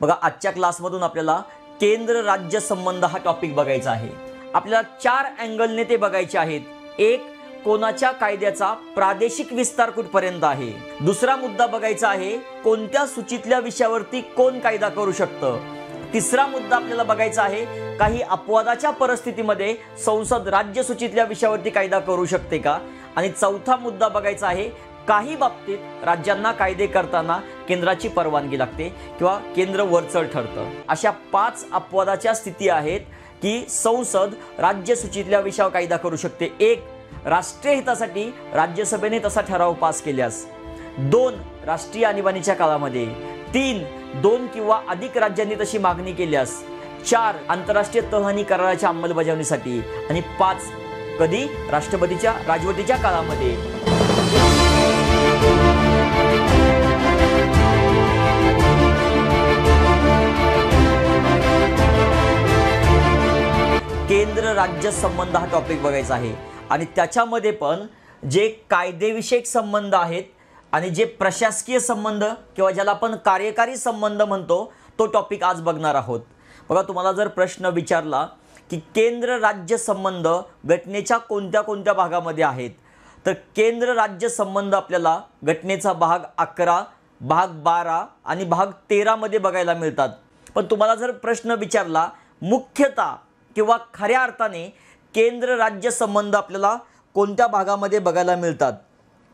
बघा आजच्या क्लासमधून आपल्याला केंद्र राज्य संबंध हा टॉपिक बघायचा आहे। आपल्याला 4 अँगलने ते बघायचे आहेत। एक, कोणाच्या कायद्याचा प्रादेशिक विस्तार कुठपर्यंत आहे। दुसरा मुद्दा बघायचा आहे, कोणत्या सूचीतल्या विषयावरती कोण कायदा करू शकतं। तिसरा मुद्दा आपल्याला बघायचा आहे, काही अपवादाच्या परिस्थितीमध्ये संसद राज्य सूचीतल्या विषयावरती कायदा करू शकते का। आणि चौथा मुद्दा बघायचा आहे, काही बाबतीत राज्यांना कायदे करताना केंद्राची परवानगी लागते किंवा केंद्र वरचढ ठरतं। अशा 5 अपवादाच्या स्थिती आहेत की संसद राज्य सूचीतल्या विषयावर कायदा करू शकते। एक, राष्ट्रीय हितासाठी राज्यसभेने तसा ठराव पास केल्यास। 2, राष्ट्रीय आणीबाणीच्या काळामध्ये। 3, 2 किंवा अधिक राज्यांनी तशी मागणी केल्यास। 4, आंतरराष्ट्रीय तहहानी कराराच्या अंमलबजावणीसाठी। आणि 5, कधी राष्ट्रपतीच्या राजवटीच्या काळामध्ये। केंद्र राज्य संबंध हा टॉपिक बघायचा आहे आणि त्याच्यामध्ये पण जे कायदेविषयक संबंध आहेत आणि जे प्रशासकीय संबंध किंवा ज्याला आपण कार्यकारी संबंध म्हणतो तो टॉपिक आज बघणार आहोत। बघा तुम्हाला जर प्रश्न विचारला की केंद्र राज्य संबंध घटनेच्या कोणत्या कोणत्या भागामध्ये आहेत, तर केंद्र राज्य संबंध आपल्याला घटनेचा भाग 11, भाग 12 आणि भाग 13 मध्ये बघायला मिळतात। पण तुम्हाला जर प्रश्न विचारला मुख्यतः किंवा खऱ्या अर्थाने केंद्र राज्य संबंध आपल्याला कोणत्या भागामध्ये बघायला मिळतात,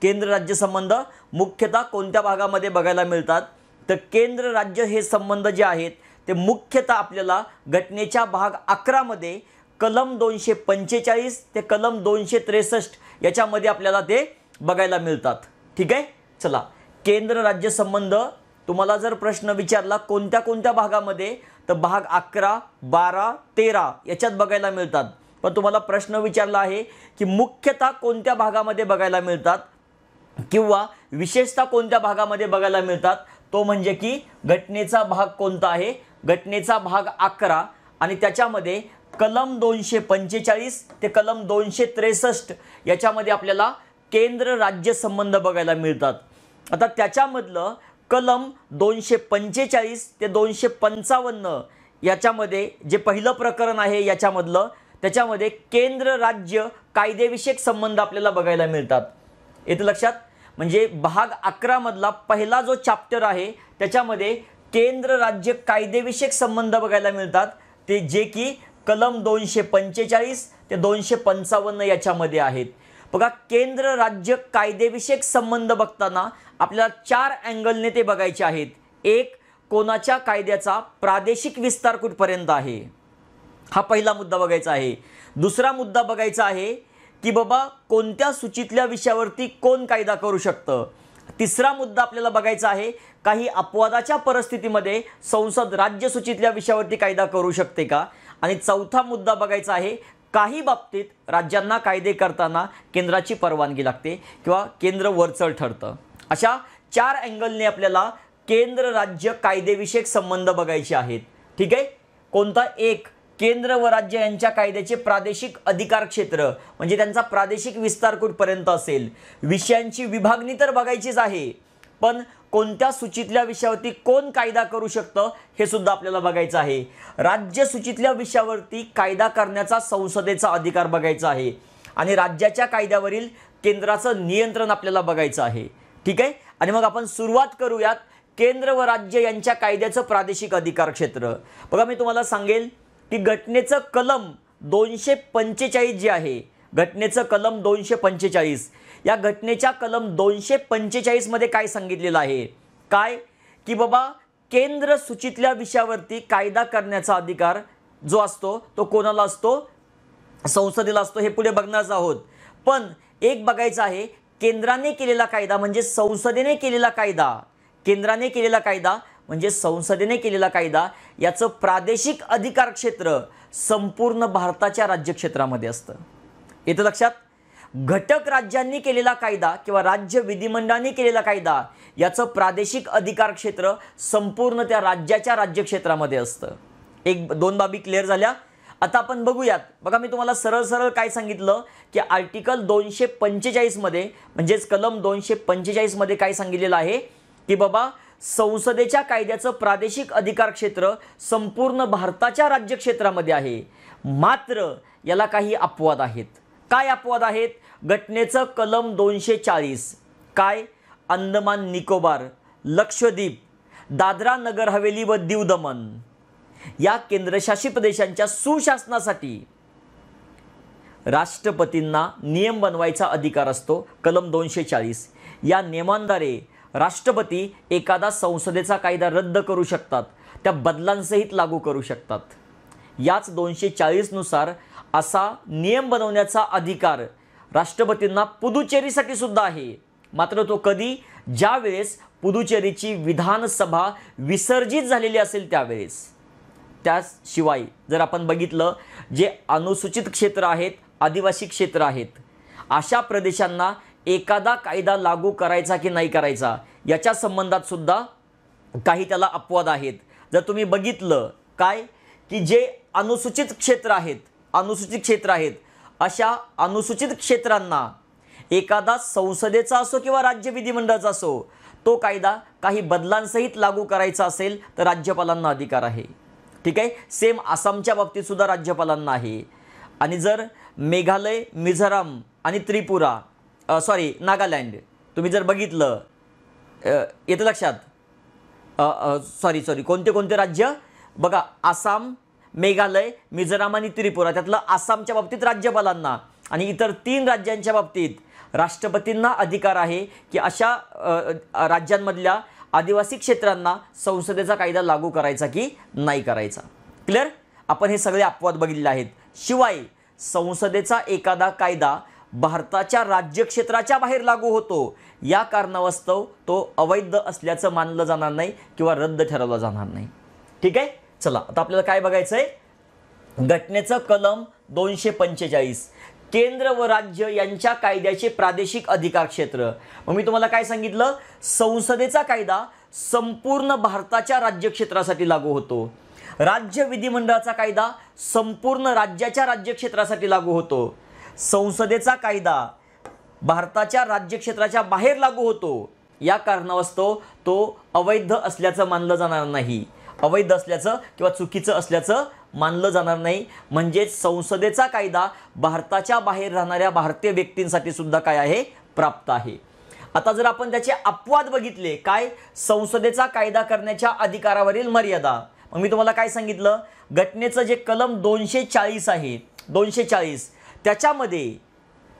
केंद्र राज्य संबंध मुख्यतः कोणत्या भागामध्ये बघायला मिळतात, तर केंद्र राज्य हे संबंध जे आहेत ते मुख्यतः आपल्याला घटनेच्या भाग 11 मध्ये कलम 245 ते कलम 263 याच्यामध्ये आपल्याला ते बघायला मिळतात। ठीक आहे, चला केंद्र राज्य संबंध तुम्हाला जर प्रश्न विचारला कोणत्या कोणत्या भागामध्ये, तर भाग 11, 12, 13 याच्यात बघायला मिळतात। पण तुम्हाला प्रश्न विचारला आहे की मुख्यतः कोणत्या भागामध्ये बघायला मिळतात किंवा विशेषतः कोणत्या भागामध्ये बघायला मिळतात, तो म्हणजे की घटनेचा भाग कोणता आहे, घटनेचा भाग 11 आणि त्याच्यामध्ये कलम 245 ते कलम 263 याच्यामध्ये आपल्याला केंद्र राज्य संबंध बघायला मिळतात। आता त्याच्यामधलं कलम 245 ते 255 याच्यामध्ये जे पहिलं प्रकरण आहे याच्यामधलं, त्याच्यामध्ये केंद्र राज्य कायदेविषयक संबंध आपल्याला बघायला मिळतात। येतं लक्षात, म्हणजे भाग 11 मधला पहिला जो चॅप्टर आहे त्याच्यामध्ये केंद्र राज्य कायदेविषयक संबंध बघायला मिळतात, ते जे की कलम 245 ते 255 याच्यामध्ये आहेत। बघा केंद्र राज्य कायदेविषयक संबंध बघताना आपल्याला 4 अँगलने ते बघायचे आहेत। एक, कोणाच्या कायद्याचा प्रादेशिक विस्तार कुठपर्यंत आहे, हा पहिला मुद्दा बघायचा आहे। दुसरा मुद्दा बघायचा आहे की बाबा कोणत्या सूचीतल्या विषयावरती कोण कायदा करू शकतं। तिसरा मुद्दा आपल्याला बघायचा आहे, काही अपवादाच्या परिस्थितीमध्ये संसद राज्य सूचीतल्या विषयावरती कायदा करू शकते का। आणि चौथा मुद्दा बघायचा आहे, काही बाबतीत राज्यांना कायदे करताना केंद्राची परवानगी लागते किंवा केंद्र वरचढ ठरतं। अशा 4 अँगलने आपल्याला केंद्र राज्य कायदेविषयक संबंध बघायचे आहेत। ठीक आहे, कोणता एक, केंद्र व राज्य यांच्या कायद्याचे प्रादेशिक अधिकार क्षेत्र म्हणजे त्यांचा प्रादेशिक विस्तार कुठपर्यंत असेल। विषयांची विभागणी तर बघायचीच आहे, पण कोणत्या सूचीतल्या विषयावरती कोण कायदा करू शकतं हे सुद्धा आपल्याला बघायचं आहे। राज्य सूचीतल्या विषयावरती कायदा करण्याचा संसदेचा अधिकार बघायचा आहे आणि राज्याच्या कायद्यावरील केंद्राचं नियंत्रण आपल्याला बघायचं आहे। ठीक आहे, आणि मग आपण सुरुवात करूयात केंद्र व राज्य यांच्या कायद्याचं प्रादेशिक अधिकार क्षेत्र। बघा मी तुम्हाला सांगेल की घटनेचं कलम 245 जे आहे, घटनेचं कलम 245, या घटनेच्या कलम 245 मध्ये काय सांगितलेलं आहे, काय की बाबा केंद्र सूचीतल्या विषयावरती कायदा करण्याचा अधिकार जो असतो तो कोणाला असतो, संसदेला असतो। हे पुढे बघणारच आहोत। पण एक बघायचं आहे, केंद्राने केलेला कायदा म्हणजे संसदेने केलेला कायदा, केंद्राने केलेला कायदा म्हणजे संसदेने केलेला कायदा, याचं प्रादेशिक अधिकार क्षेत्र संपूर्ण भारताच्या राज्यक्षेत्रामध्ये असतं। येतं लक्षात, घटक राज्यांनी केलेला कायदा किंवा राज्य विधिमंडळाने केलेला कायदा याचं प्रादेशिक अधिकार क्षेत्र संपूर्ण त्या राज्याच्या राज्यक्षेत्रामध्ये असतं। 1-2 बाबी क्लिअर झाल्या। आता आपण बघूयात। बघा मी तुम्हाला सरळ सरळ काय सांगितलं की आर्टिकल 245 मध्ये म्हणजेच कलम 245 मध्ये काय सांगितलेलं आहे की बाबा संसदेच्या कायद्याचं प्रादेशिक अधिकार क्षेत्र संपूर्ण भारताच्या राज्यक्षेत्रामध्ये आहे. मात्र याला काही अपवाद आहेत. काय अपवाद आहेत? घटनेचं कलम 240 काय अंदमान निकोबार, लक्षद्वीप, दादरा नगर हवेली व दीव दमन या केंद्रशासित प्रदेशांच्या सुशासनासाठी राष्ट्रपतींना नियम बनवायचा अधिकार असतो. कलम 240 या नियमांद्वारे राष्ट्रपती एखादा संसदेचा कायदा रद्द करू शकतात, त्या बदलांसहित लागू करू शकतात. याच 240 नुसार असा नियम बनवण्याचा अधिकार राष्ट्रपतींना पुदुचेरीसाठी सुद्धा आहे. मात्र तो कधी? ज्यावेळेस पुदुचेरीची विधानसभा विसर्जित झालेली असेल त्यावेळेस. त्याशिवाय जर आपण बघितलं, जे अनुसूचित क्षेत्र आहेत, आदिवासी क्षेत्र आहेत, अशा प्रदेशांना एखादा कायदा लागू करायचा की नाही करायचा याच्या संबंधात सुद्धा काही त्याला अपवाद आहेत. जर तुम्ही बघितलं काय की जे अनुसूचित क्षेत्र आहेत, अशा अनुसूचित क्षेत्रांना एखादा संसदेचा असो किंवा राज्य विधिमंडळाचा असो, तो कायदा काही बदलांसहित लागू करायचा असेल तर राज्यपालांना अधिकार आहे. ठीक आहे. सेम आसामच्या बाबतीत सुद्धा राज्यपालांना आहे. आणि जर मेघालय, मिझोराम आणि त्रिपुरा नागालँड तुम्ही जर बघितलं, येतं लक्षात? कोणते कोणते राज्य बघा, आसाम, मेघालय, मिझोराम आणि त्रिपुरा. त्यातलं आसामच्या बाबतीत राज्यपालांना आणि इतर 3 राज्यांच्या बाबतीत राष्ट्रपतींना अधिकार आहे की अशा राज्यांमधल्या आदिवासी क्षेत्रांना संसदेचा कायदा लागू करायचा की नाही करायचा. क्लिअर? आपण हे सगळे अपवाद बघितले आहेत. शिवाय संसदेचा एखादा कायदा भारताच्या राज्यक्षेत्राच्या बाहेर लागू होतो, या कारणास्तव तो अवैध असल्याचं मानलं जाणार नाही किंवा रद्द ठरवला जाणार नाही. ठीक आहे. चला आता आपल्याला काय बघायचं आहे? घटनेचं कलम 245 केंद्र व राज्य यांच्या कायद्याचे प्रादेशिक अधिकार क्षेत्र. मग मी तुम्हाला काय सांगितलं? संसदेचा कायदा संपूर्ण भारताच्या राज्यक्षेत्रासाठी लागू होतो. राज्य विधिमंडळाचा कायदा संपूर्ण राज्याच्या राज्यक्षेत्रासाठी लागू होतो. संसदेचा कायदा भारताच्या राज्यक्षेत्राच्या बाहेर लागू होतो, या कारणास्तव तो अवैध असल्याचं मानलं जाणार नाही. अवैध असल्याचं किंवा चुकीचं असल्याचं मानलं जाणार नाही. म्हणजेच संसदेचा कायदा भारताच्या बाहेर राहणाऱ्या भारतीय व्यक्तींसाठी सुद्धा काय आहे? प्राप्त आहे. आता जर आपण त्याचे अपवाद बघितले, काय? संसदेचा कायदा करण्याच्या अधिकारावरील मर्यादा. मग मी तुम्हाला काय सांगितलं? घटनेचं जे कलम 240 आहे, 240 त्याच्यामध्ये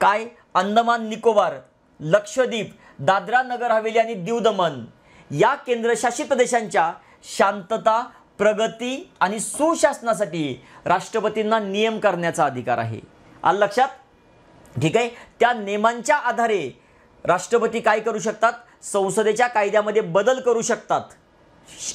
काय अंदमान निकोबार, लक्षद्वीप, दादरा नगर हवेली आणि दीव दमन या केंद्रशासित प्रदेशांच्या शांतता, प्रगती आणि सुशासनासाठी राष्ट्रपतींना नियम करण्याचा अधिकार आहे. आलं लक्षात? ठीक आहे. त्या नियमांच्या आधारे राष्ट्रपती काय करू शकतात? संसदेच्या कायद्यामध्ये बदल करू शकतात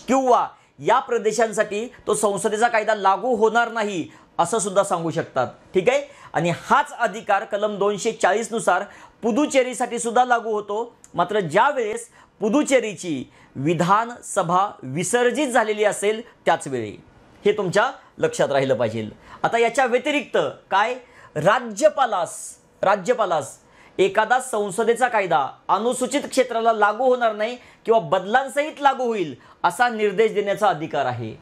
किंवा या प्रदेशांसाठी तो संसदेचा कायदा लागू होणार नाही असं सुद्धा सांगू शकतात. ठीक आहे. आणि हाच अधिकार कलम 240 नुसार पुदुचेरीसाठी सुद्धा लागू होतो. मात्र ज्या वेळेस पुदुचेरीची विधानसभा विसर्जित झालेली असेल त्याच वेळी. हे तुमच्या लक्षात राहिलं पाहिजे. आता याच्या व्यतिरिक्त काय? राज्यपालास एखादा संसदेचा कायदा अनुसूचित क्षेत्राला लागू होणार नाही किंवा बदलांसहित लागू होईल असा निर्देश देण्याचा अधिकार आहे.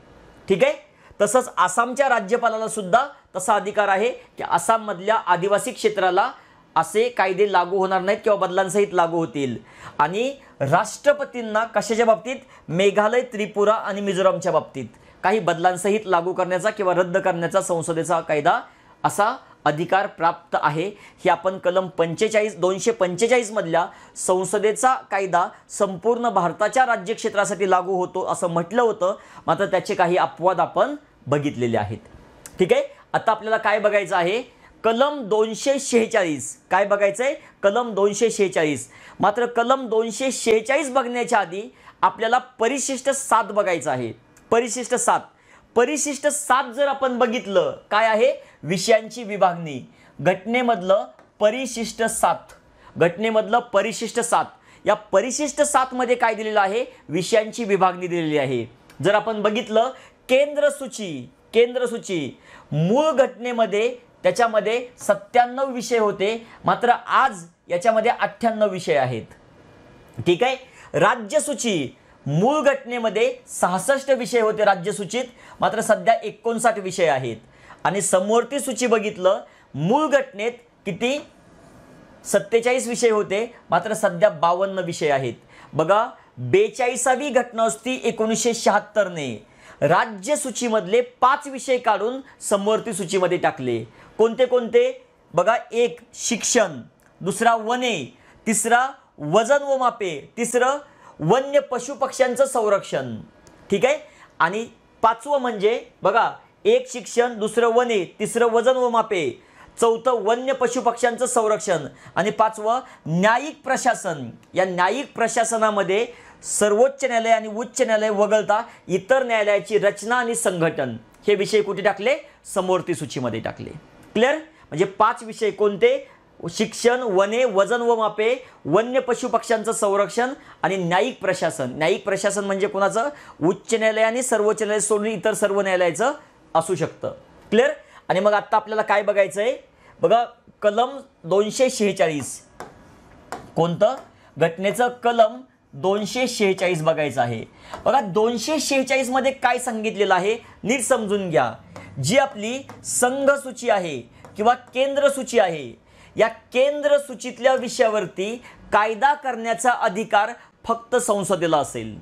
ठीक आहे. तसंच आसामच्या राज्यपालाला सुद्धा तसा अधिकार आहे की आसाममधल्या आदिवासी क्षेत्राला असे कायदे लागू होणार नाहीत किंवा बदलांसहित लागू होतील. आणि राष्ट्रपतींना कशाच्या बाबतीत? मेघालय, त्रिपुरा आणि मिझोरामच्या बाबतीत काही बदलांसहित लागू करण्याचा किंवा रद्द करण्याचा संसदेचा कायदा असा अधिकार प्राप्त आहे. हे आपण कलम 245 मधल्या संसदेचा कायदा संपूर्ण भारताच्या राज्यक्षेत्रासाठी लागू होतो असं म्हटलं होतं. मात्र त्याचे काही अपवाद आपण बघितलेले आहेत. ठीक आहे. आता आपल्याला काय बघायचं आहे? कलम 246. काय बघायचं आहे? कलम 246. मात्र कलम 246 बघण्याच्या आधी आपल्याला परिशिष्ट 7 बघायचं आहे. परिशिष्ट 7 जर आपण बघितलं, काय आहे? विषयांची विभागणी. घटनेमधलं परिशिष्ट 7. या परिशिष्ट 7 मध्ये काय दिलेलं आहे? विषयांची विभागणी दिलेली आहे. जर आपण बघितलं केंद्र सूची मूळ घटनेमध्ये त्याच्यामध्ये 97 विषय होते, मात्र आज याच्यामध्ये 98 विषय आहेत. ठीक आहे. राज्य सूची मूळ घटनेमध्ये 66 विषय होते राज्यसूचीत, मात्र सध्या 59 विषय आहेत. आणि समवर्ती सूची बघितलं, मूळ घटनेत किती 47 विषय होते, मात्र सध्या 52 विषय आहेत. बघा 42वी घटनावस्ती 1976 ने राज्यसूचीमधले 5 विषय काढून समवर्ती सूचीमध्ये टाकले. कोणते कोणते? बघा, एक शिक्षण, दुसरा वने, तिसरा वजन व मापे, तिसरं वन्य पशु पक्ष्यांचं संरक्षण. ठीक आहे. आणि 5वं म्हणजे बघा, एक शिक्षण, दुसरं वने, तिसरं वजन व मापे, चौथं वन्य पशु पक्ष्यांचं संरक्षण आणि 5वं न्यायिक प्रशासन. या न्यायिक प्रशासनामध्ये सर्वोच्च न्यायालय आणि उच्च न्यायालय वगळता इतर न्यायालयाची रचना आणि संघटन हे विषय कुठे टाकले? समवर्ती सूचीमध्ये टाकले. क्लिअर? म्हणजे 5 विषय कोणते? शिक्षण, वने, वजन व मापे, वन्य पशु पक्ष्यांचं संरक्षण आणि न्यायिक प्रशासन. न्यायिक प्रशासन म्हणजे कोणाचं? उच्च न्यायालय आणि सर्वोच्च न्यायालय सोडून इतर सर्व न्यायालयाचं असू शकतं. क्लिअर? आणि मग आता आपल्याला काय बघायचं आहे? बघा, कलम 246. कोणतं? घटनेचं कलम 246 बघायचं आहे. बघा 246 मध्ये काय सांगितलेलं आहे नीट समजून घ्या. जी आपली संघ सूची आहे किंवा केंद्र सूची आहे, या केंद्र सूचीतल्या विषयावरती कायदा करण्याचा अधिकार फक्त संसदेला असेल.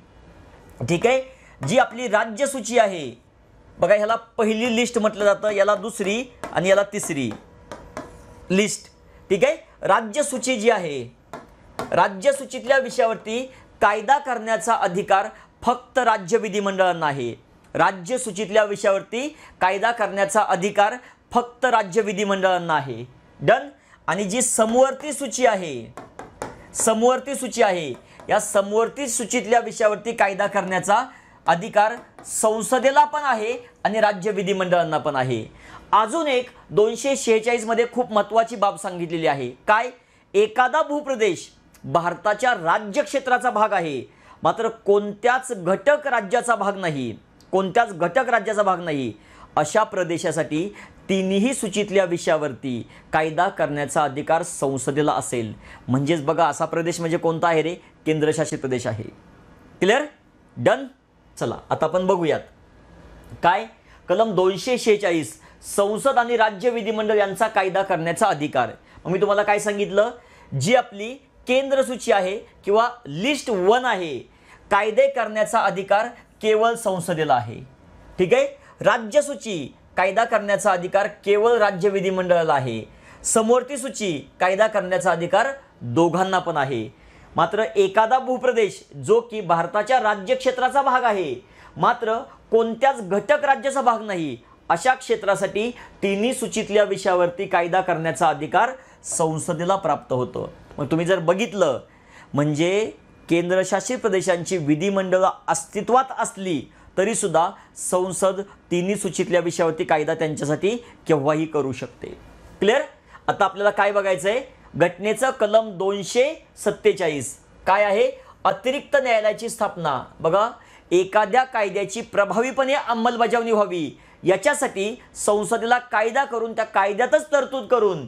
ठीक आहे. जी आपली राज्य सूची आहे, बघा ह्याला पहिली लिस्ट म्हटलं जातं, याला दुसरी आणि याला तिसरी लिस्ट. ठीक आहे. राज्य सूची जी आहे, राज्य सूचीतल्या विषयावरती कायदा करण्याचा अधिकार फक्त राज्य विधिमंडळांना आहे. राज्य सूचीतल्या विषयावरती कायदा करण्याचा अधिकार फक्त राज्य विधिमंडळांना आहे. डन. आणि जी समवर्ती सूची आहे, समवर्ती सूची आहे, या समवर्ती सूचीतल्या विषयावरती कायदा करण्याचा अधिकार संसदेला पण आहे आणि राज्य विधिमंडळांना पण आहे. अजून एक 246 मध्ये खूप महत्त्वाची बाब सांगितलेली आहे. काय? एखादा भूप्रदेश भारताच्या राज्य क्षेत्राचा भाग आहे, मात्र कोणत्याच घटक राज्याचा भाग नाही, कोणत्याच घटक राज्याचा भाग नाही, अशा प्रदेशासाठी तिन्ही सूचीतल्या विषयावरती कायदा करण्याचा अधिकार संसदेला असेल. म्हणजेच बघा, असा प्रदेश म्हणजे कोणता आहे रे? केंद्रशासित प्रदेश आहे. क्लिअर? डन. चला आता आपण बघूयात काय कलम 246 संसद आणि राज्य विधिमंडळ यांचा कायदा करण्याचा अधिकार. मग मी तुम्हाला काय सांगितलं? जी आपली केंद्र सूची आहे किंवा लिस्ट 1 आहे, कायदे करण्याचा अधिकार केवळ संसदेला आहे. ठीक आहे. राज्य सूची कायदा करण्याचा अधिकार केवळ राज्य विधिमंडळाला आहे. समवर्ती सूची कायदा करण्याचा अधिकार दोघांना पण आहे. मात्र एखादा भूप्रदेश जो की भारताच्या राज्य क्षेत्राचा भाग आहे, मात्र कोणत्याच घटक राज्याचा भाग नाही, अशा क्षेत्रासाठी तिन्ही सूचीतल्या विषयावरती कायदा करण्याचा अधिकार संसदेला प्राप्त होतो. मग तुम्ही जर बघितलं, म्हणजे केंद्रशासित प्रदेशांची विधिमंडळं अस्तित्वात असली तरी सुद्धा संसद तिन्ही सूचीतल्या विषयावरती कायदा त्यांच्यासाठी केव्हाही करू शकते. क्लिअर? आता आपल्याला काय बघायचं आहे? घटनेचं कलम 247 काय आहे? अतिरिक्त न्यायालयाची स्थापना. बघा, एखाद्या कायद्याची प्रभावीपणे अंमलबजावणी व्हावी याच्यासाठी संसदेला कायदा करून त्या कायद्यातच तरतूद करून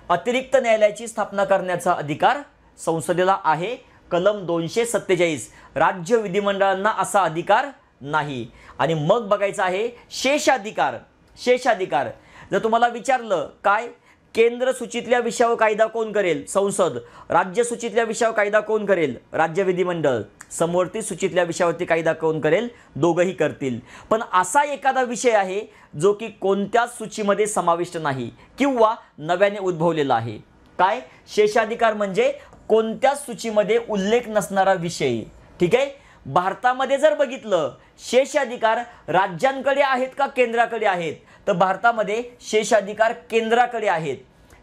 अतिरिक्त न्यायालयाची स्थापना करण्याचा अधिकार संसदेला आहे. कलम 247. राज्य विधिमंडळांना असा अधिकार नाही. आणि मग बघायचं आहे शेषाधिकार. शेषाधिकार जर तुम्हाला विचारलं काय केंद्र सूचीतल्या विषयावर कायदा कोण करेल? संसद. राज्य सूचीतल्या विषयावर कायदा कोण करेल? राज्य विधिमंडळ. समवर्ती सूचीतल्या विषयावरती कायदा कोण करेल? दोघंही करतील. पण असा एखादा विषय आहे जो की कोणत्याच सूचीमध्ये समाविष्ट नाही किंवा नव्याने उद्भवलेला आहे. काय? शेषाधिकार म्हणजे कोणत्याच सूचीमध्ये उल्लेख नसणारा विषय. ठीक आहे. भारतामध्ये जर बघितलं, शेषाधिकार राज्यांकडे आहेत का केंद्राकडे आहेत? तर भारतामध्ये शेषाधिकार केंद्राकडे आहेत.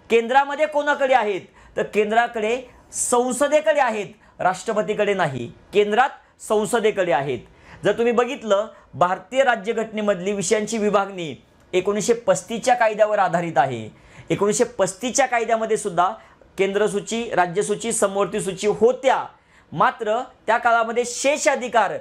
केंद्रामध्ये कोणाकडे आहेत? तर केंद्राकडे संसदेकडे आहेत, राष्ट्रपतीकडे नाही. केंद्रात संसदेकडे आहेत. जर तुम्ही बघितलं, भारतीय राज्यघटनेमधली विषयांची विभागणी 1935च्या कायद्यावर आधारित आहे. 1935च्या कायद्यामध्ये सुद्धा केंद्रसूची, राज्यसूची, समवर्ती सूची होत्या, मात्र त्या काळामध्ये शेषाधिकार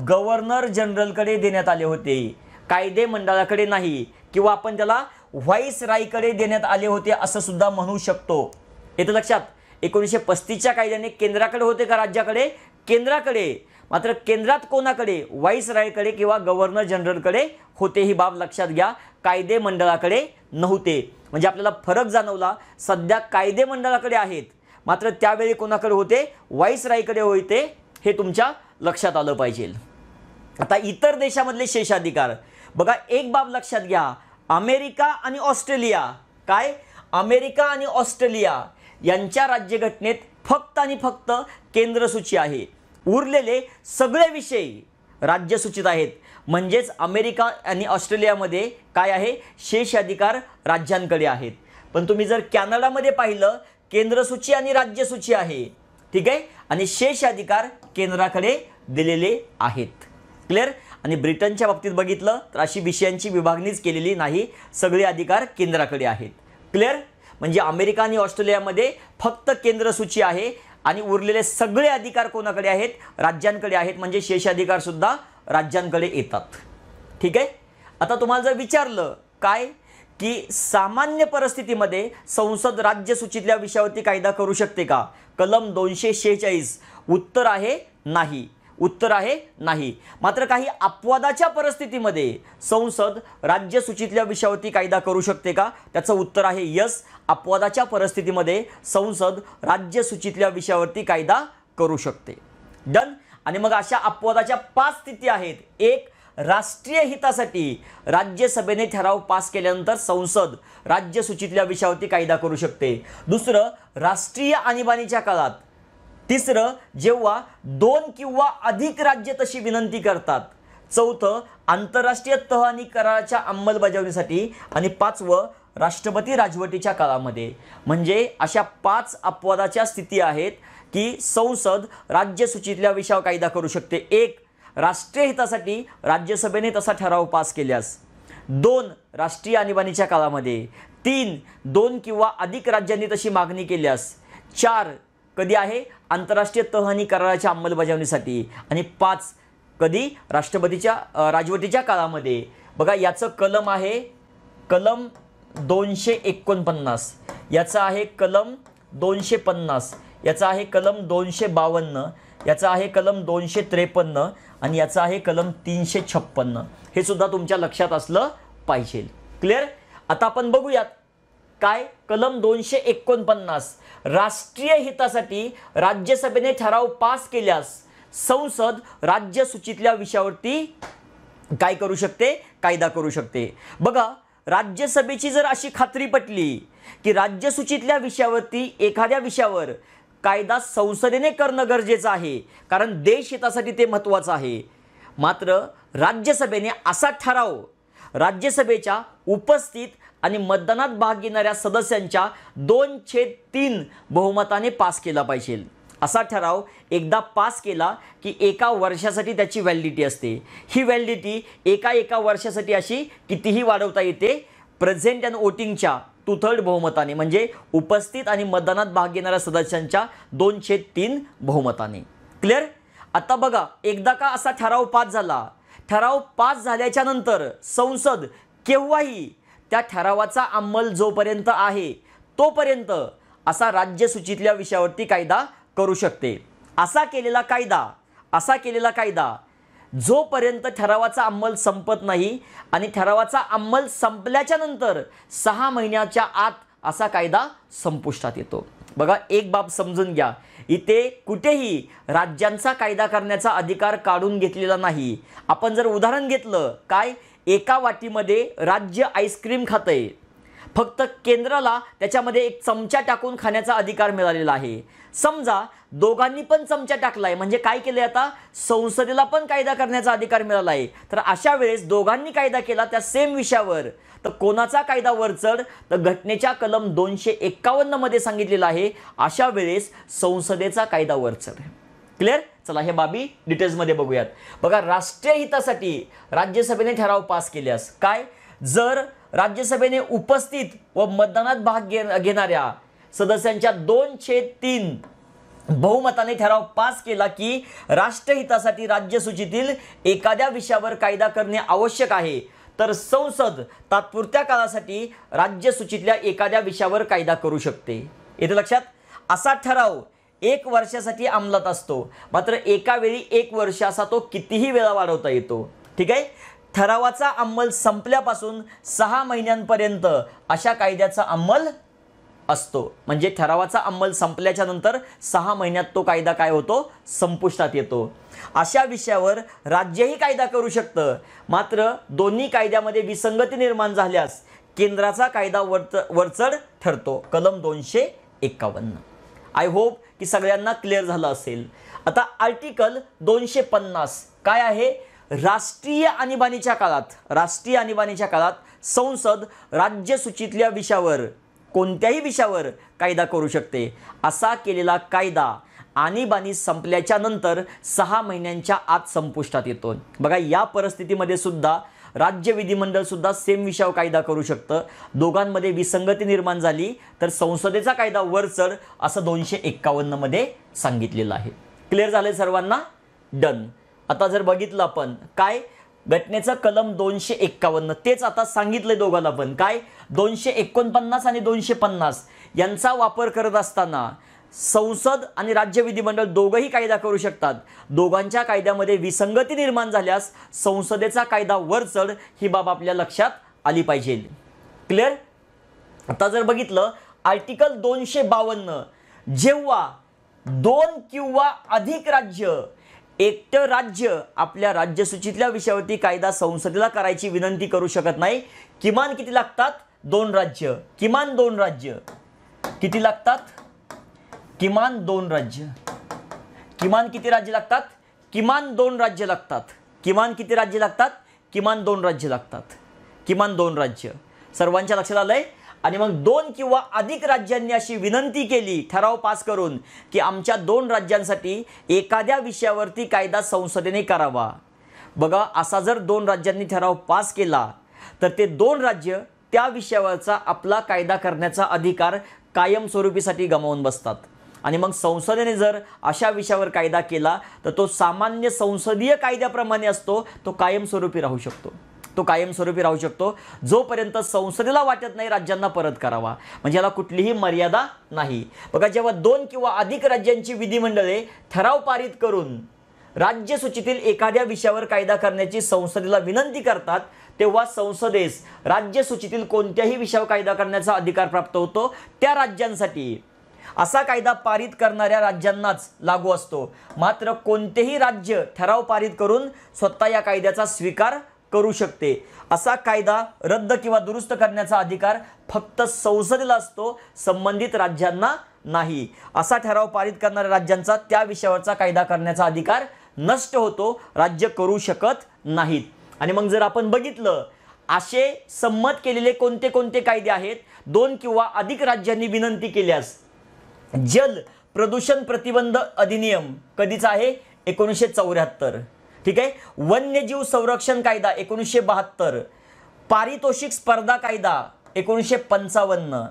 गव्हर्नर जनरलकडे देण्यात आले होते, कायदे मंडळाकडे नाही, किंवा आपण त्याला व्हाईस रायकडे देण्यात आले होते असं सुद्धा म्हणू शकतो. येतं लक्षात? 1935च्या कायद्याने केंद्राकडे होते का राज्याकडे? केंद्राकडे. मात्र केंद्रात कोणाकडे, व्हाईसरायकडे किंवा गव्हर्नर जनरलकडे होते, ही बाब लक्षात घ्या, कायदे मंडळाकडे नव्हते. म्हणजे आपल्याला फरक जाणवला, सध्या कायदे मंडळाकडे आहेत, मात्र त्यावेळी कोणाकडे होते, व्हाईसरायकडे होते, हे तुमच्या लक्षात आलं पाहिजे. आता इतर देशामधले शेषाधिकार बघा, एक बाब लक्षात घ्या, अमेरिका आणि ऑस्ट्रेलिया, काय, अमेरिका आणि ऑस्ट्रेलिया यांच्या राज्यघटनेत फक्त आणि फक्त केंद्रसूची आहे, उरलेले सगळे विषय राज्यसूचित आहेत. म्हणजेच अमेरिका आणि ऑस्ट्रेलियामध्ये काय आहे, शेषाधिकार राज्यांकडे आहेत. पण तुम्ही जर कॅनडामध्ये पाहिलं, केंद्रसूची आणि राज्यसूची आहे, ठीक आहे, आणि शेषाधिकार केंद्राकडे दिलेले आहेत. क्लिअर. आणि ब्रिटनच्या बाबतीत बघितलं तर अशी विषयांची विभागणीच केलेली नाही, सगळे अधिकार केंद्राकडे आहेत. क्लिअर. म्हणजे अमेरिका आणि ऑस्ट्रेलियामध्ये फक्त केंद्रसूची आहे आणि उरलेले सगळे अधिकार कोणाकडे आहेत, राज्यांकडे आहेत. म्हणजे शेषाधिकार सुद्धा राज्यांकडे येतात. ठीक आहे. आता तुम्हाला जर विचारलं काय की सामान्य परिस्थितीमध्ये संसद राज्यसूचीतल्या विषयावरती कायदा करू शकते का, कलम 246, उत्तर आहे नाही, उत्तर आहे नाही. मात्र काही अपवादाच्या परिस्थितीमध्ये संसद राज्यसूचीतल्या विषयावरती कायदा करू शकते का, त्याचं उत्तर आहे यस. अपवादाच्या परिस्थितीमध्ये संसद राज्यसूचीतल्या विषयावरती कायदा करू शकते. डन. आणि मग अशा अपवादाच्या 5 स्थिती आहेत. एक, राष्ट्रीय हितासाठी राज्यसभेने ठराव पास केल्यानंतर संसद राज्यसूचीतल्या विषयावरती कायदा करू शकते. दुसरं, राष्ट्रीय आणीबाणीच्या काळात. तिसरं, जेव्हा 2 किंवा अधिक राज्य तशी विनंती करतात. चौथं, आंतरराष्ट्रीय तह आणि कराराच्या अंमलबजावणीसाठी. आणि 5वं, राष्ट्रपती राजवटीच्या काळामध्ये. म्हणजे अशा 5 अपवादाच्या स्थिती आहेत की संसद राज्यसूचीतल्या विषयावर कायदा करू शकते. 1, राष्ट्रीय हितासाठी राज्यसभेने तसा ठराव पास केल्यास. 2, राष्ट्रीय आणीबाणीच्या काळामध्ये. 3, 2 किंवा अधिक राज्यांनी तशी मागणी केल्यास. 4, कधी आहे, आंतरराष्ट्रीय तह आणि कराराच्या अंमलबजावणीसाठी. आणि 5, कधी, राष्ट्रपतीच्या राजवटीच्या काळामध्ये. बघा याचं कलम आहे कलम 249, याचा आहे कलम 250, याचा आहे कलम 252, याचा आहे कलम 253 आणि याचा आहे कलम 356. हे सुद्धा तुमच्या लक्षात असलं पाहिजे. क्लिअर. आता आपण बघूयात काय, कलम 249, राष्ट्रीय हितासाठी राज्यसभेने ठराव पास केल्यास संसद राज्यसूचीतल्या विषयावरती काय करू शकते, कायदा करू शकते. बघा, राज्यसभेची जर अशी खात्री पटली की राज्यसूचीतल्या विषयावरती एखाद्या विषयावर कायदा संसदेने करणं गरजेचं आहे, कारण देश हितासाठी ते महत्त्वाचं आहे. मात्र राज्यसभेने असा ठराव राज्यसभेच्या उपस्थित आणि मतदानात भाग घेणाऱ्या सदस्यांच्या 2/3 बहुमताने पास केला पाहिजे. असा ठराव एकदा पास केला की एका वर्षासाठी त्याची व्हॅलिडिटी असते. ही व्हॅलिडिटी एका वर्षासाठी अशी कितीही वाढवता येते, प्रेझेंट अँड वोटिंगच्या 2/3 बहुमताने, म्हणजे उपस्थित आणि मतदानात भाग घेणाऱ्या सदस्यांच्या 2/3 बहुमताने. क्लिअर. आता बघा, एकदा का असा ठराव पास झाला, ठराव पास झाल्याच्या नंतर संसद केव्हाही त्या ठरावाचा अंमल जोपर्यंत आहे तोपर्यंत असा राज्यसूचीतल्या विषयावरती कायदा करू शकते. असा केलेला कायदा जोपर्यंत ठरावाचा अंमल संपत नाही आणि ठरावाचा अंमल संपल्याच्या नंतर 6 महिन्याच्या आत असा कायदा संपुष्टात येतो. बघा, एक बाब समजून घ्या, इथे कुठेही राज्यांचा कायदा करण्याचा अधिकार काढून घेतलेला नाही. आपण जर उदाहरण घेतलं, काय, एका वाटीमध्ये राज्य आईस्क्रीम खातंय, फक्त केंद्राला त्याच्यामध्ये एक चमचा टाकून खाण्याचा अधिकार मिळालेला आहे. समजा दोघांनी पण चमचा टाकलाय, म्हणजे काय केलंय, आता संसदेला पण कायदा करण्याचा अधिकार मिळाला आहे. तर अशा वेळेस दोघांनी कायदा केला त्या सेम विषयावर, तर कोणाचा कायदा वरचढ, तर घटनेच्या कलम 251 मध्ये सांगितलेलं आहे अशा वेळेस संसदेचा कायदा वरचढ. क्लिअर. चला हे बाबी डिटेल्समध्ये बघूयात. बघा, राष्ट्रीय हितासाठी राज्यसभेने ठराव पास केल्यास काय, जर राज्यसभेने उपस्थित व मतदानात भाग घेणाऱ्या सदस्यांच्या 2/3 बहुमताने ठराव पास केला की राष्ट्रहितासाठी राज्यसूचीतील एखाद्या विषयावर कायदा करणे आवश्यक आहे, तर संसद तात्पुरत्या काळासाठी राज्यसूचीतल्या एखाद्या विषयावर कायदा करू शकते. येते लक्षात. असा ठराव 1 वर्षासाठी अंमलात असतो, मात्र एका वेळी 1 वर्ष असा तो कितीही वेळा वाढवता येतो. ठीक आहे. ठरावाचा अंमल संपल्यापासून 6 महिन्यांपर्यंत अशा कायद्याचा अंमल असतो. म्हणजे ठरावाचा अंमल संपल्याच्या नंतर 6 महिन्यात तो कायदा काय होतो, संपुष्टात येतो. अशा विषयावर राज्यही कायदा करू शकतं, मात्र दोन्ही कायद्यामध्ये विसंगती निर्माण झाल्यास केंद्राचा कायदा वरचढ ठरतो. कलम 251. आय होप की सगळ्यांना क्लिअर झालं असेल. आता आर्टिकल 250 काय आहे? राष्ट्रीय आणीबाणीच्या काळात संसद राज्यसूचीतल्या विषयावर कोणत्याही विषयावर कायदा करू शकते. असा केलेला कायदा आणीबाणी संपल्याच्या नंतर 6 महिन्यांच्या आत संपुष्टात येतो. बघा, या परिस्थितीमध्ये सुद्धा राज्य विधिमंडळ सुद्धा सेम विषयावर कायदा करू शकतं. दोघांमध्ये विसंगती निर्माण झाली तर संसदेचा कायदा वरचढ असं 251 मध्ये सांगितलेलं आहे. क्लिअर झाले सर्वांना? डन. आता जर बघितलं आपण काय घटनेचं कलम 251 तेच आता सांगितलंय दोघांना पण काय 249 आणि 250 यांचा वापर करत असताना संसद आणि राज्य विधिमंडळ दोघंही कायदा करू शकतात. दोघांच्या कायद्यामध्ये विसंगती निर्माण झाल्यास संसदेचा कायदा वरचढ ही बाब आपल्या लक्षात आली पाहिजे. क्लिअर? आता जर बघितलं आर्टिकल 252 जेव्हा 2 किंवा अधिक राज्य एकटं राज्य आपल्या राज्यसूचीतल्या विषयावरती कायदा संसदेला करायची विनंती करू शकत नाही. किमान किती लागतात? 2 राज्य. किमान 2 राज्य. किती लागतात? किमान 2 राज्य. किमान किती राज्य लागतात? किमान 2 राज्य लागतात. किमान किती राज्य लागतात? किमान 2 राज्य लागतात. किमान 2 राज्य. सर्वांच्या लक्षात आलंय? आणि मग 2 किंवा अधिक राज्यांनी अशी विनंती केली ठराव पास करून की आमच्या 2 राज्यांसाठी एखाद्या विषयावरती कायदा संसदेने करावा. बघा, असा जर 2 राज्यांनी ठराव पास केला तर ते 2 राज्य त्या विषयावरचा आपला कायदा करण्याचा अधिकार कायमस्वरूपीसाठी गमावून बसतात. आणि मग संसदेने जर अशा विषयावर कायदा केला तर तो सामान्य संसदीय कायद्याप्रमाणे असतो, तो कायमस्वरूपी राहू शकतो. जोपर्यंत संसदेला वाटत नाही राज्यांना परत करावा. म्हणजे याला कुठलीही मर्यादा नाही. बघा, जेव्हा 2 किंवा अधिक राज्यांची विधिमंडळे ठराव पारित करून राज्यसूचीतील एखाद्या विषयावर कायदा करण्याची संसदेला विनंती करतात तेव्हा संसदेस राज्यसूचीतील कोणत्याही विषयावर कायदा करण्याचा अधिकार प्राप्त होतो. त्या राज्यांसाठी असा कायदा पारित करणाऱ्या राज्यांनाच लागू असतो. मात्र कोणतेही राज्य ठराव पारित करून स्वतः या कायद्याचा स्वीकार करू शकते. असा कायदा रद्द किंवा दुरुस्त करण्याचा अधिकार फक्त संसदेला असतो, संबंधित राज्यांना नाही. असा ठराव पारित करणाऱ्या राज्यांचा त्या विषयावरचा कायदा करण्याचा अधिकार नष्ट होतो, राज्य करू शकत नाहीत. आणि मग जर आपण बघितलं असे संमत केलेले कोणते कोणते कायदे आहेत, 2 किंवा अधिक राज्यांनी विनंती केल्यास जल प्रदूषण प्रतिबंध अधिनियम कधीचा आहे? 1974. ठीक आहे. वन्यजीव संरक्षण कायदा 1972. पारितोषिक स्पर्धा कायदा 1955.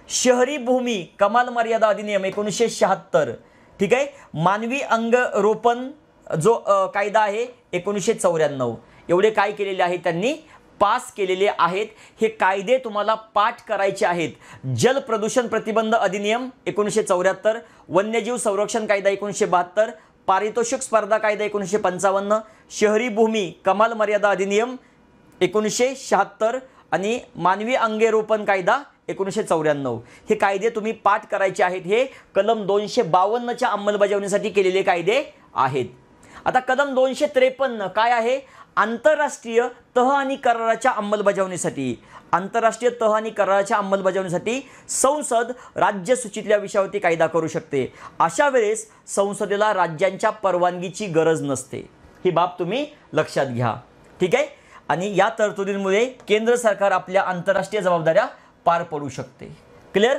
शहरी भूमी कमाल मर्यादा अधिनियम 1976. ठीक आहे. मानवी अंग रोपण जो कायदा आहे 1994. एवढे काय केलेले आहेत त्यांनी पास केलेले आहेत. हे कायदे तुम्हाला पाठ करायचे आहेत. जल प्रदूषण प्रतिबंध अधिनियम 1974, वन्यजीव संरक्षण कायदा 1972, पारितोषिक स्पर्धा कायदा 1955, शहरी भूमी कमाल मर्यादा अधिनियम 1976 आणि मानवी अंगरोपण कायदा 1994. हे कायदे तुम्ही पाठ करायचे आहेत. हे कलम 252च्या अंमलबजावणीसाठी केलेले कायदे आहेत. आता कलम 253 काय आहे? आंतरराष्ट्रीय तह आणि कराराच्या अंमलबजावणीसाठी. आंतरराष्ट्रीय तह आणि कराराच्या अंमलबजावणीसाठी संसद राज्यसूचीतल्या विषयावरती कायदा करू शकते. अशा वेळेस संसदेला राज्यांच्या परवानगीची गरज नसते. ही बाब तुम्ही लक्षात घ्या. ठीक आहे. आणि या तरतुदींमुळे केंद्र सरकार आपल्या आंतरराष्ट्रीय जबाबदाऱ्या पार पडू शकते. क्लिअर?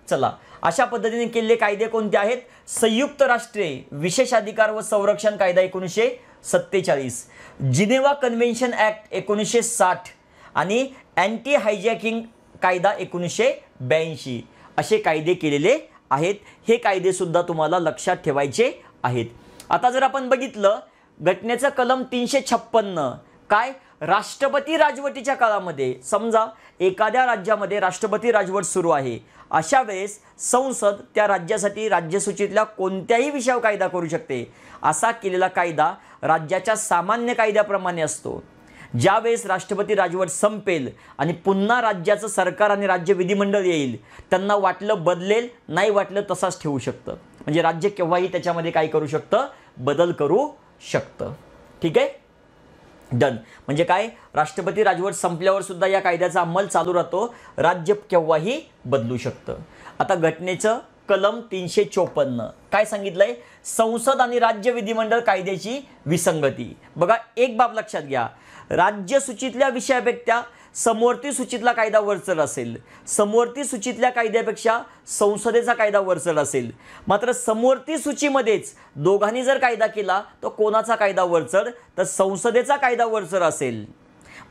चला, अशा पद्धतीने केलेले कायदे कोणते आहेत? संयुक्त राष्ट्रे विशेष अधिकार व संरक्षण कायदा 1947, जिनेवा कन्व्हेन्शन ॲक्ट 1960 आणि अँटी हायजॅकिंग कायदा 1982 असे कायदे केलेले आहेत. हे कायदे सुद्धा तुम्हाला लक्षात ठेवायचे आहेत. आता जर आपण बघितलं घटनेचं कलम 356 काय? राष्ट्रपती राजवटीच्या काळामध्ये समजा एखाद्या राज्यामध्ये राष्ट्रपती राजवट सुरू आहे, अशा वेळेस संसद त्या राज्यासाठी राज्यसूचीतल्या कोणत्याही विषयावर कायदा करू शकते. असा केलेला कायदा राज्याच्या सामान्य कायद्याप्रमाणे असतो. ज्यावेळेस राष्ट्रपती राजवट संपेल आणि पुन्हा राज्याचं सरकार आणि राज्य विधिमंडळ येईल, त्यांना वाटलं बदलेल, नाही वाटलं तसाच ठेवू शकतं. म्हणजे राज्य केव्हाही त्याच्यामध्ये काय करू शकतं, बदल करू शकतं. ठीक आहे, डन. म्हणजे काय, राष्ट्रपती राजवट संपल्यावर सुद्धा या कायद्याचा अंमल चालू राहतो, राज्य केव्हाही बदलू शकतं. आता घटनेचं कलम 354 काय सांगितलंय, संसद आणि राज्य विधिमंडळ कायद्याची विसंगती. बघा एक बाब लक्षात घ्या, राज्य सूचीतल्या विषयापेक्षा समवर्ती सूचीतला कायदा वरचढ असेल, समवर्ती सूचीतल्या कायद्यापेक्षा संसदेचा कायदा वरचढ असेल. मात्र समवर्ती सूचीमध्येच दोघांनी जर कायदा केला तर कोणाचा कायदा वरचढ, तर संसदेचा कायदा वरचढ असेल.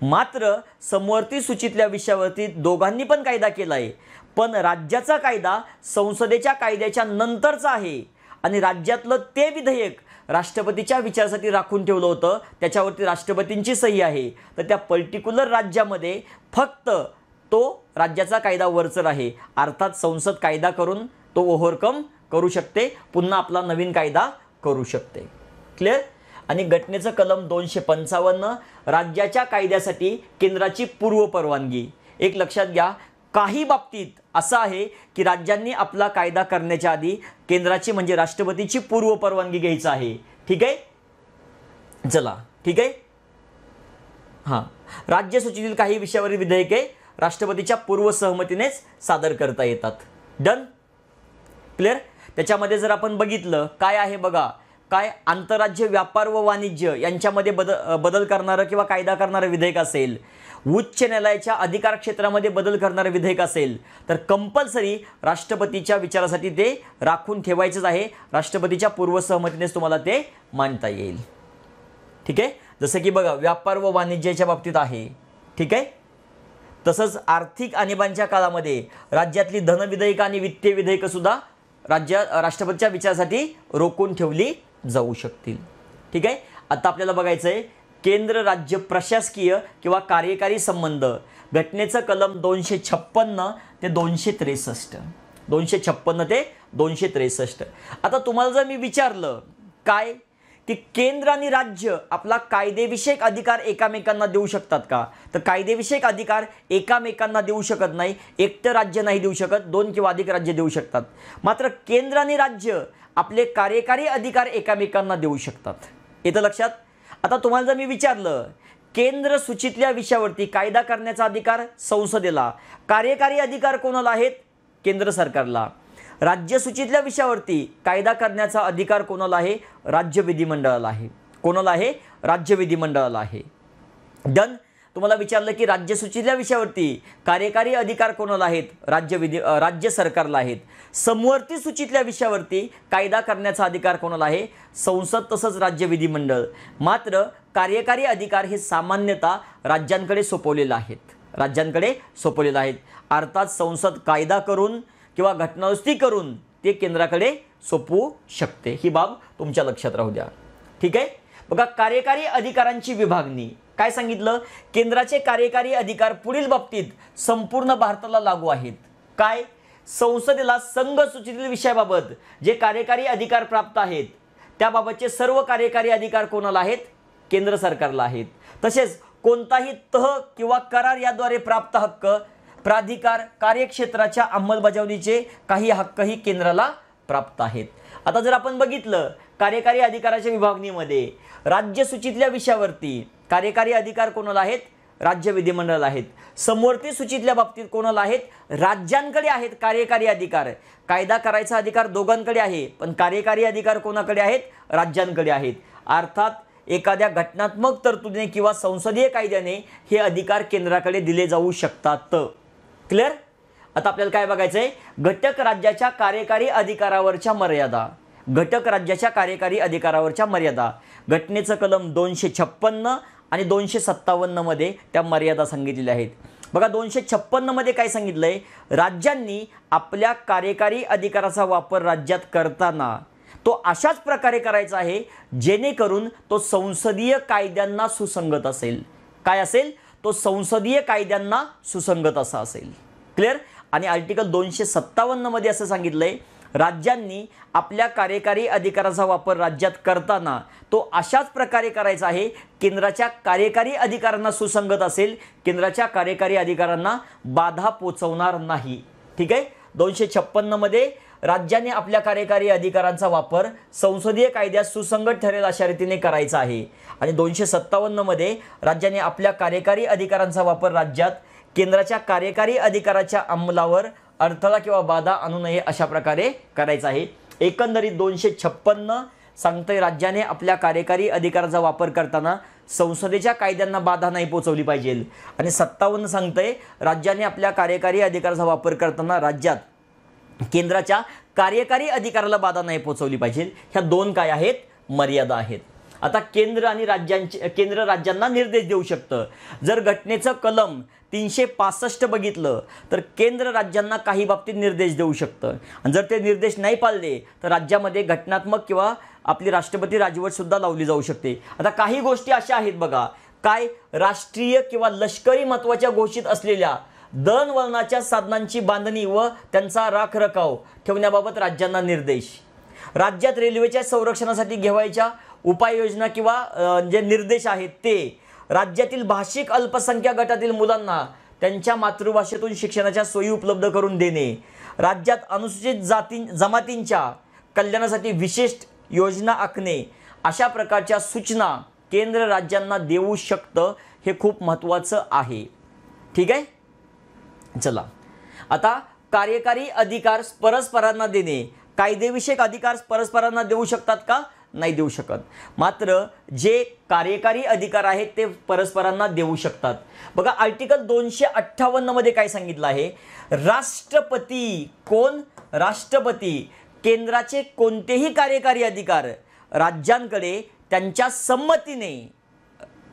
मात्र समवर्ती सूचीतल्या विषयावरती दोघांनी पण कायदा केलाय, पण राज्याचा कायदा संसदेच्या कायद्याच्या नंतरचा आहे आणि राज्यातलं ते विधेयक राष्ट्रपतीच्या विचारासाठी राखून ठेवलं होतं, त्याच्यावरती राष्ट्रपतींची सही आहे, तर त्या पर्टिक्युलर राज्यामध्ये फक्त तो राज्याचा कायदा वरचढ आहे. अर्थात संसद कायदा करून तो ओव्हरकम करू शकते, पुन्हा आपला नवीन कायदा करू शकते. क्लिअर. आणि घटनेचं कलम 255 राज्याच्या कायद्यासाठी केंद्राची पूर्व परवानगी. एक लक्षात घ्या, काही बाबतीत असं आहे की राज्यांनी आपला कायदा करण्याच्या आधी केंद्राची म्हणजे राष्ट्रपतीची पूर्व परवानगी घ्यायची आहे. ठीक आहे, चला ठीक आहे. हां, राज्य सूचीतील काही विषयावरील विधेयके राष्ट्रपतीच्या पूर्व सहमतीनेच सादर करता येतात. डन. क्लिअर. त्याच्यामध्ये जर आपण बघितलं काय आहे बघा, काय आंतरराज्य व्यापार व वाणिज्य यांच्यामध्ये बदल करणारं किंवा कायदा करणारं विधेयक असेल, उच्च न्यायालयाच्या अधिकार क्षेत्रामध्ये बदल करणारं विधेयक असेल, तर कंपल्सरी राष्ट्रपतीच्या विचारासाठी ते राखून ठेवायचंच आहे. राष्ट्रपतीच्या पूर्व सहमतीनेच तुम्हाला ते मांडता येईल. ठीक आहे. जसं की बघा व्यापार व वाणिज्याच्या बाबतीत आहे. ठीक आहे. तसंच आर्थिक आणीबाणीच्या काळामध्ये राज्यातली धन विधेयक आणि वित्तीय विधेयकं सुद्धा राष्ट्रपतीच्या विचारासाठी रोखून ठेवली जाऊ शकतील. ठीक आहे. आता आपल्याला बघायचं आहे केंद्र राज्य प्रशासकीय किंवा कार्यकारी संबंध. घटनेचं कलम 256 ते 263. 256 ते 263. आता तुम्हाला जर मी विचारलं काय की केंद्र आणि राज्य आपला कायदेविषयक अधिकार एकामेकांना देऊ शकतात का, तर कायदेविषयक अधिकार एकामेकांना देऊ शकत नाही. एकटं राज्य नाही देऊ शकत, दोन किंवा अधिक राज्य देऊ शकतात. मात्र केंद्र आणि राज्य आपले कार्यकारी अधिकार एकामेकांना देऊ शकतात. येतं लक्षात. आता तुम्हाला जर मी विचारलं केंद्र सूचीतल्या विषयावरती कायदा करण्याचा अधिकार संसदेला, कार्यकारी अधिकार कोणाला आहेत, केंद्र सरकारला. राज्य सूचीतल्या विषयावरती कायदा करण्याचा अधिकार कोणाला आहे, राज्य विधिमंडळाला आहे. कोणाला आहे, राज्य विधिमंडळाला आहे. डन. तुम्हाला विचारलं की राज्य सूचीतल्या विषयावरती कार्यकारी अधिकार कोणाला आहेत, राज्य सरकारला आहेत. समवर्ती सूचीतल्या विषयावरती कायदा करण्याचा अधिकार कोणाला आहे, संसद तसंच राज्य विधिमंडळ. मात्र कार्यकारी अधिकार हे सामान्यतः राज्यांकडे सोपवलेले आहेत. राज्यांकडे सोपवलेले आहेत. अर्थात संसद कायदा करून किंवा घटनादुरुस्ती करून ते केंद्राकडे सोपवू शकते. ही बाब तुमच्या लक्षात राहू द्या. ठीक आहे. बघा कार्यकारी अधिकारांची विभागणी काय सांगितलं, केंद्राचे कार्यकारी अधिकार पुढील बाबतीत संपूर्ण भारताला लागू आहेत. काय, संसदेला संघ सूचीतील विषयाबाबत जे कार्यकारी अधिकार प्राप्त आहेत त्याबाबतचे सर्व कार्यकारी अधिकार कोणाला आहेत, केंद्र सरकारला आहेत. तसेच कोणताही तह किंवा करार याद्वारे प्राप्त हक्क, प्राधिकार, कार्यक्षेत्राच्या अंमलबजावणीचे काही हक्कही केंद्राला प्राप्त आहेत. आता जर आपण बघितलं कार्यकारी अधिकाराच्या विभागणीमध्ये राज्य सूचीतल्या विषयावरती कार्यकारी अधिकार कोणाला आहेत, राज्य विधिमंडळाला आहेत. समवर्ती सूचीतल्या बाबतीत कोणाला आहेत, राज्यांकडे आहेत कार्यकारी अधिकार. कायदा करायचा अधिकार दोघांकडे आहे, पण कार्यकारी अधिकार कोणाकडे आहेत, राज्यांकडे आहेत. अर्थात एखाद्या घटनात्मक तरतुदीने किंवा संसदीय कायद्याने हे अधिकार केंद्राकडे दिले जाऊ शकतात. क्लिअर. आता आपल्याला काय बघायचं आहे, घटक राज्याच्या कार्यकारी अधिकारावरच्या मर्यादा. घटक राज्याच्या कार्यकारी अधिकारावरच्या मर्यादा. घटनेचं कलम 256 आणि 257 मध्ये त्या मर्यादा सांगितलेल्या आहेत. बघा 256 मध्ये काय सांगितलंय, राज्यांनी आपल्या कार्यकारी अधिकाराचा वापर राज्यात करताना तो अशाच प्रकारे करायचा आहे जेणेकरून तो संसदीय कायद्यांना सुसंगत असेल. काय असेल, तो संसदीय कायद्यांना सुसंगत असा असेल. क्लिअर. आणि आर्टिकल 257 मध्ये असं सांगितलंय, राज्यांनी आपल्या कार्यकारी अधिकाराचा वापर राज्यात करताना तो अशाच प्रकारे करायचा आहे केंद्राच्या कार्यकारी अधिकारांना सुसंगत असेल, केंद्राच्या कार्यकारी अधिकारांना बाधा पोचवणार नाही. ठीक आहे. 256 मध्ये राज्याने आपल्या कार्यकारी अधिकारांचा वापर संसदीय कायद्यात सुसंगत ठरेल अशा रीतीने करायचा आहे. आणि 257 मध्ये राज्याने आपल्या कार्यकारी अधिकारांचा वापर राज्यात केंद्राच्या कार्यकारी अधिकाराच्या अंमलावर अडथळा किंवा बाधा आणू नये अशा प्रकारे करायचा आहे. एकंदरीत 256 सांगतंय राज्याने आपल्या कार्यकारी अधिकाराचा वापर करताना संसदेच्या कायद्यांना बाधा नाही पोचवली पाहिजे. आणि 57 सांगतंय राज्याने आपल्या कार्यकारी अधिकाराचा वापर करताना राज्यात केंद्राच्या कार्यकारी अधिकाराला बाधा नाही पोचवली पाहिजे. ह्या दोन काय आहेत, मर्यादा आहेत. आता केंद्र राज्यांना निर्देश देऊ शकतं. जर घटनेचं कलम 365 बघितलं तर केंद्र राज्यांना काही बाबतीत निर्देश देऊ शकतं. आणि जर ते निर्देश नाही पाळले तर राज्यामध्ये घटनात्मक किंवा आपली राष्ट्रपती राजवट सुद्धा लावली जाऊ शकते. आता काही गोष्टी अशा आहेत बघा, काय राष्ट्रीय किंवा लष्करी महत्त्वाच्या घोषित असलेल्या दळणवळणाच्या साधनांची बांधणी व त्यांचा राखरखाव ठेवण्याबाबत राज्यांना निर्देश, राज्यात रेल्वेच्या संरक्षणासाठी घेवायच्या उपाययोजना किंवा जे निर्देश आहेत ते, राज्यातील भाषिक अल्पसंख्याक गटातील मुलांना त्यांच्या मातृभाषेतून शिक्षणाच्या सोयी उपलब्ध करून देणे, राज्यात अनुसूचित जमातींच्या कल्याणासाठी विशेष योजना आखणे, अशा प्रकारच्या सूचना केंद्र राज्यांना देऊ शकतं. हे खूप महत्त्वाचं आहे. ठीक आहे. चला, आता कार्यकारी अधिकार परस्परांना देणे, कायदेविषयक अधिकार परस्परांना देऊ शकतात का? नाही देऊ शकत. मात्र जे कार्यकारी अधिकार आहेत ते परस्परांना देऊ शकतात. बघा आर्टिकल 258 मध्ये काय सांगितलं आहे, राष्ट्रपती, कोण? राष्ट्रपती केंद्राचे कोणतेही कार्यकारी अधिकार राज्यांकडे त्यांच्या संमतीने,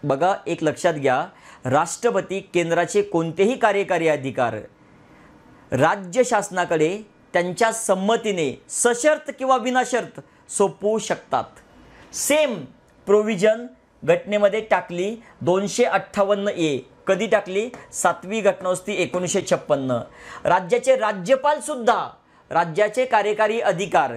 बघा एक लक्षात घ्या, राष्ट्रपती केंद्राचे कोणतेही कार्यकारी अधिकार राज्य शासनाकडे त्यांच्या संमतीने सशर्त किंवा विनाशर्त सोपवू शकतात. सेम प्रोव्हिजन घटनेमध्ये टाकली 258A. कधी टाकली? 7वी घटनावस्ती 1956. राज्याचे राज्यपाल सुद्धा राज्याचे कार्यकारी अधिकार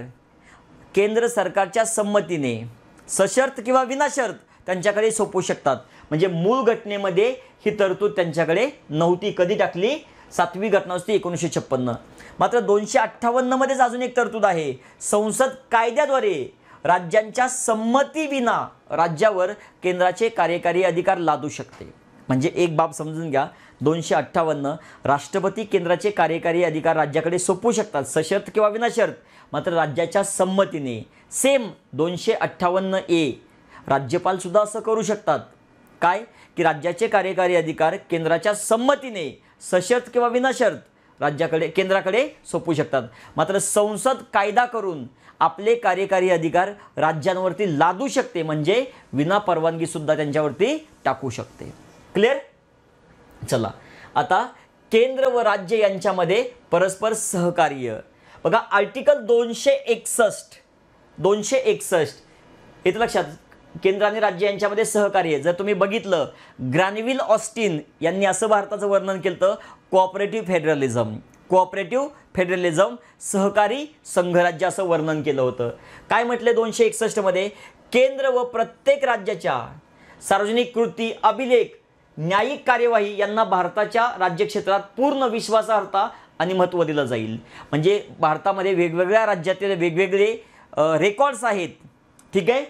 केंद्र सरकारच्या संमतीने सशर्त किंवा विनाशर्त त्यांच्याकडे सोपवू शकतात. म्हणजे मूळ घटनेमध्ये ही तरतूद त्यांच्याकडे नव्हती. कधी टाकली? 7वी घटनावस्ती 1956. मात्र 258 मध्येच अजून एक तरतूद आहे, संसद कायद्याद्वारे राज्यांच्या संमतीविना राज्यावर केंद्राचे कार्यकारी अधिकार लादू शकते. म्हणजे एक बाब समजून घ्या, 258 राष्ट्रपती केंद्राचे कार्यकारी अधिकार राज्याकडे सोपवू शकतात सशर्त किंवा विनाशर्त, मात्र राज्याच्या संमतीने. सेम 258A राज्यपाल सुद्धा असं करू शकतात. काय? की राज्याचे कार्यकारी अधिकार केंद्राच्या संमतीने सशर्त किंवा विनाशर्त केंद्राकडे सोपवू शकतात. मात्र संसद कायदा करून आपले कार्यकारी अधिकार राज्यांवरती लादू शकते, म्हणजे विना परवानगी सुद्धा त्यांच्यावरती टाकू शकते. क्लिअर. चला, आता केंद्र व राज्य यांच्यामध्ये परस्पर सहकार्य. बघा आर्टिकल 261 इथं लक्षात, केंद्र आणि राज्य यांच्यामध्ये सहकार्य. जर तुम्ही बघितलं, ग्रॅनविल ऑस्टिन यांनी असं भारताचं वर्णन केलं, कोऑपरेटिव्ह फेडरलिझम सहकारी संघराज्य असं वर्णन केलं होतं. काय म्हटले 261 मध्ये? केंद्र व प्रत्येक राज्याच्या सार्वजनिक कृती, अभिलेख, न्यायिक कार्यवाही यांना भारताच्या राज्यक्षेत्रात पूर्ण विश्वासार्हता आणि महत्त्व दिलं जाईल. म्हणजे भारतामध्ये वेगवेगळ्या राज्यातील वेगवेगळे रेकॉर्ड्स आहेत. ठीक आहे.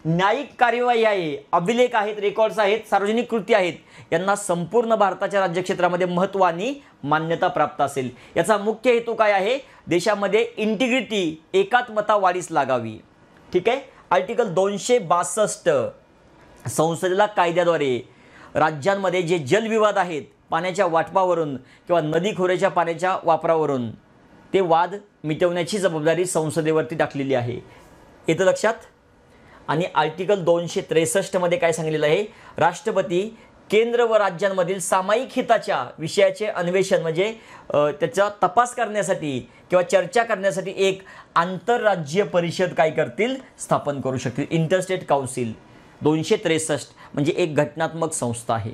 न्यायिक कार्यवाही आहे, अभिलेख आहेत, रेकॉर्ड्स आहेत, सार्वजनिक कृती आहेत, यांना संपूर्ण भारताच्या राज्यक्षेत्रामध्ये महत्त्व आणि मान्यता प्राप्त असेल. याचा मुख्य हेतू काय आहे? देशामध्ये इंटिग्रिटी, एकात्मता वाढीस लागावी. ठीक आहे. आर्टिकल 262 संसदेला कायद्याद्वारे राज्यांमध्ये जे जलविवाद आहेत, पाण्याच्या वाटपावरून किंवा नदी खोऱ्याच्या पाण्याच्या वापरावरून, ते वाद मिटवण्याची जबाबदारी संसदेवरती टाकलेली आहे. येतं लक्षात. आणि आर्टिकल 263 मध्ये काय सांगितलेलं आहे? राष्ट्रपती केंद्र व राज्यांमधील सामायिक हिताच्या विषयाचे अन्वेषण, म्हणजे त्याचा तपास करण्यासाठी किंवा चर्चा करण्यासाठी एक आंतरराज्यीय परिषद काय करतील? स्थापन करू शकतील. Interstate council. 263 म्हणजे एक घटनात्मक संस्था आहे.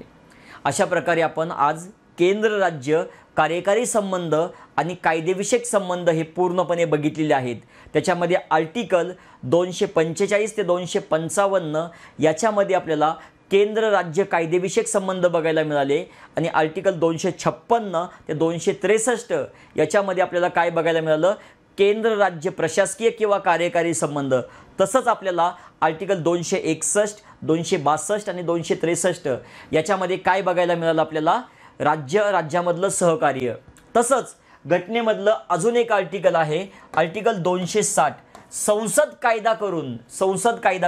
अशा प्रकारे आपण आज केंद्र राज्य कार्यकारी संबंध आणि कायदेविषयक संबंध हे पूर्णपणे बघितलेले आहेत। त्याच्यामध्ये आर्टिकल 245 ते 255 याच्यामध्ये आपल्याला केंद्र राज्य कायदेविषयक संबंध बघायला मिळाले आणि आर्टिकल 256 ते 263 याच्यामध्ये आपल्याला काय बघायला मिळालं, केंद्र राज्य प्रशासकीय किंवा कार्यकारी संबंध। तसंच आपल्याला आर्टिकल 261, 262 आणि 263 याच्यामध्ये काय बघायला मिळालं आपल्याला, राज्यामधलं सहकार्य। तसंच घटनेमधलं अजून एक आर्टिकल आहे आर्टिकल 260, संसद कायदा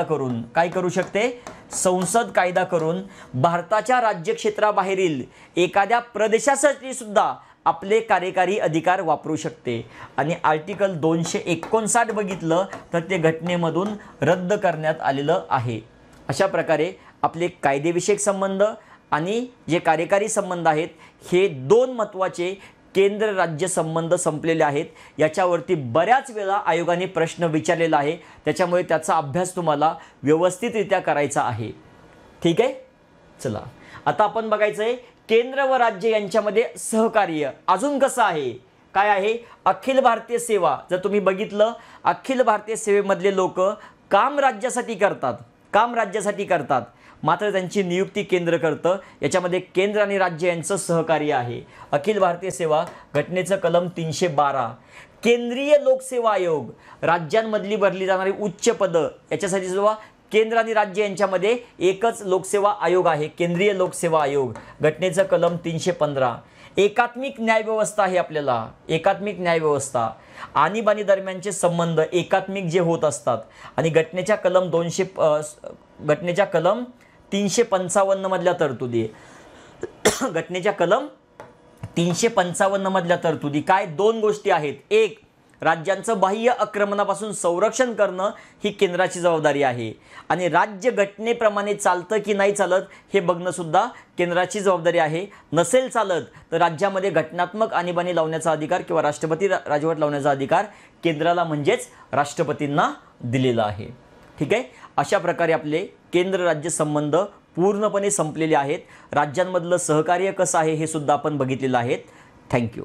करून काय करू शकते, संसद कायदा करून भारताच्या राज्यक्षेत्राबाहेरील एखाद्या प्रदेशासाठी सुद्धा आपले कार्यकारी अधिकार वापरू शकते। आणि आर्टिकल 259 बघितलं तर ते घटनेमधून रद्द करण्यात आलेलं आहे। अशा प्रकारे आपले कायदेविषयक संबंध आणि जे कार्यकारी संबंध आहेत हे दोन महत्त्वाचे केंद्र राज्य संबंध संपलेले आहेत। याच्यावरती बऱ्याच वेळा आयोगाने प्रश्न विचारलेला आहे, त्याच्यामुळे त्याचा अभ्यास तुम्हाला व्यवस्थितरित्या करायचा आहे। ठीक आहे, चला आता आपण बघायचं आहे केंद्र व राज्य यांच्यामध्ये सहकार्य अजून कसं आहे, काय आहे। अखिल भारतीय सेवा जर तुम्ही बघितलं, अखिल भारतीय सेवेमधले लोक काम राज्यासाठी करतात, मात्र त्यांची नियुक्ती केंद्र करतं। याच्यामध्ये केंद्र आणि राज्य यांचं सहकार्य आहे। अखिल भारतीय सेवा घटनेचं कलम 312, केंद्रीय लोकसेवा आयोग राज्यांमधली भरली जाणारी उच्च पदं याच्यासाठी सुद्धा केंद्र आणि राज्य यांच्यामध्ये एकच लोकसेवा आयोग आहे, केंद्रीय लोकसेवा आयोग। घटनेचं कलम 315, एकात्मिक न्यायव्यवस्था आहे आपल्याला, एकात्मिक न्यायव्यवस्था आणीबाणी दरम्यानचे संबंध एकात्मिक जे होत असतात आणि घटनेच्या कलम 355 मधल्या तरतुदी, घटनेच्या कलम 355 मधल्या तरतुदी काय, दोन गोष्टी आहेत। एक, राज्यांचं बाह्य आक्रमणापासून संरक्षण करणं ही केंद्राची जबाबदारी आहे आणि राज्य घटनेप्रमाणे चालतं की नाही चालत हे बघणं सुद्धा केंद्राची जबाबदारी आहे। नसेल चालत तर राज्यामध्ये घटनात्मक आणीबाणी लावण्याचा अधिकार किंवा राष्ट्रपती राजवट लावण्याचा अधिकार केंद्राला म्हणजेच राष्ट्रपतींना दिलेला आहे। ठीक आहे, अशा प्रकारे आपले केंद्र राज्य संबंध पूर्णपणे संपलेले आहेत। राज्यांमधलं सहकार्य कसं आहे हे सुद्धा आपण बघितलेलं आहे। थँक्यू।